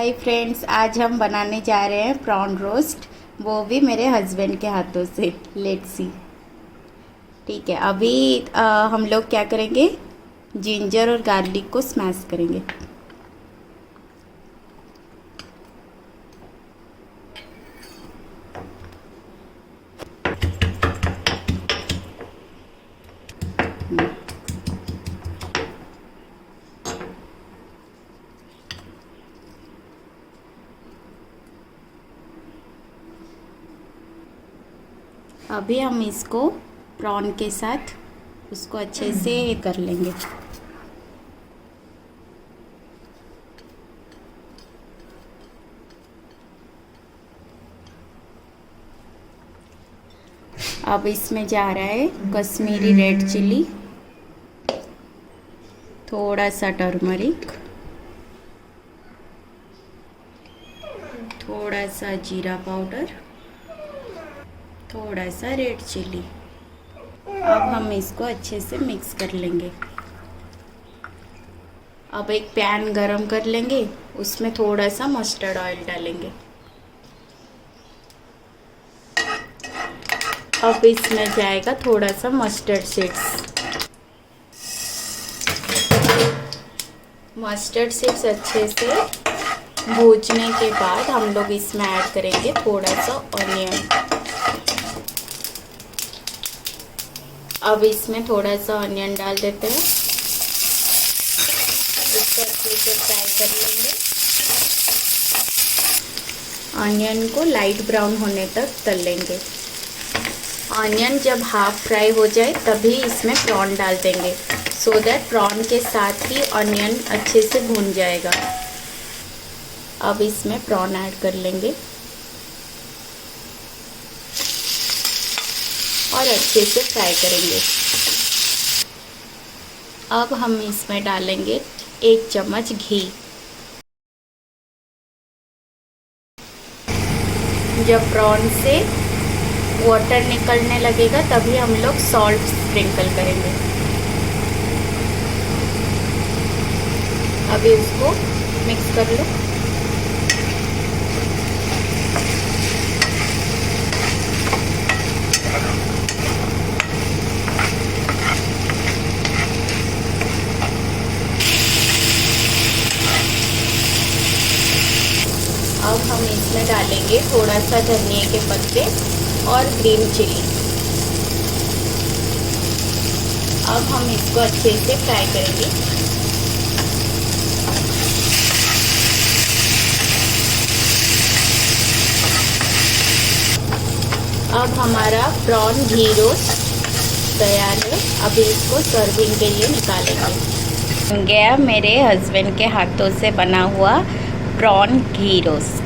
Hi friends, आज हम बनाने जा रहे हैं प्रॉन रोस्ट, वो भी मेरे हस्बैंड के हाथों से। Let's see. ठीक है, अभी हम लोग क्या करेंगे, जिंजर और गार्लिक को स्मैश करेंगे। अभी हम इसको प्रॉन के साथ उसको अच्छे से कर लेंगे। अब इसमें जा रहा है कश्मीरी रेड चिली, थोड़ा सा टर्मरिक, थोड़ा सा जीरा पाउडर, थोड़ा सा रेड चिली। अब हम इसको अच्छे से मिक्स कर लेंगे। अब एक पैन गरम कर लेंगे, उसमें थोड़ा सा मस्टर्ड ऑयल डालेंगे। अब इसमें जाएगा थोड़ा सा मस्टर्ड सीड्स। मस्टर्ड सीड्स अच्छे से भूनने के बाद हम लोग इसमें ऐड करेंगे थोड़ा सा ऑनियन। अब इसमें थोड़ा सा ऑनियन डाल देते हैं, इसको अच्छे से फ्राई कर लेंगे। ऑनियन को लाइट ब्राउन होने तक तल लेंगे। ऑनियन जब हाफ फ्राई हो जाए तभी इसमें प्रॉन डाल देंगे, सो दैट प्रॉन के साथ ही ऑनियन अच्छे से भून जाएगा। अब इसमें प्रॉन ऐड कर लेंगे और अच्छे से फ्राई करेंगे। अब हम इसमें डालेंगे 1 चम्मच घी। जब प्रॉन से वाटर निकलने लगेगा तभी हम लोग सॉल्ट स्प्रिंकल करेंगे। अभी उसको मिक्स कर लो। अब हम इसमें डालेंगे थोड़ा सा धनिया के पत्ते और ग्रीन चिली। अब हम इसको अच्छे से फ्राई करेंगे। अब हमारा प्रॉन घी रोस्ट तैयार है। अभी इसको सर्विंग के लिए निकालेंगे। गया मेरे हस्बैंड के हाथों से बना हुआ प्रॉन घी रोस्ट।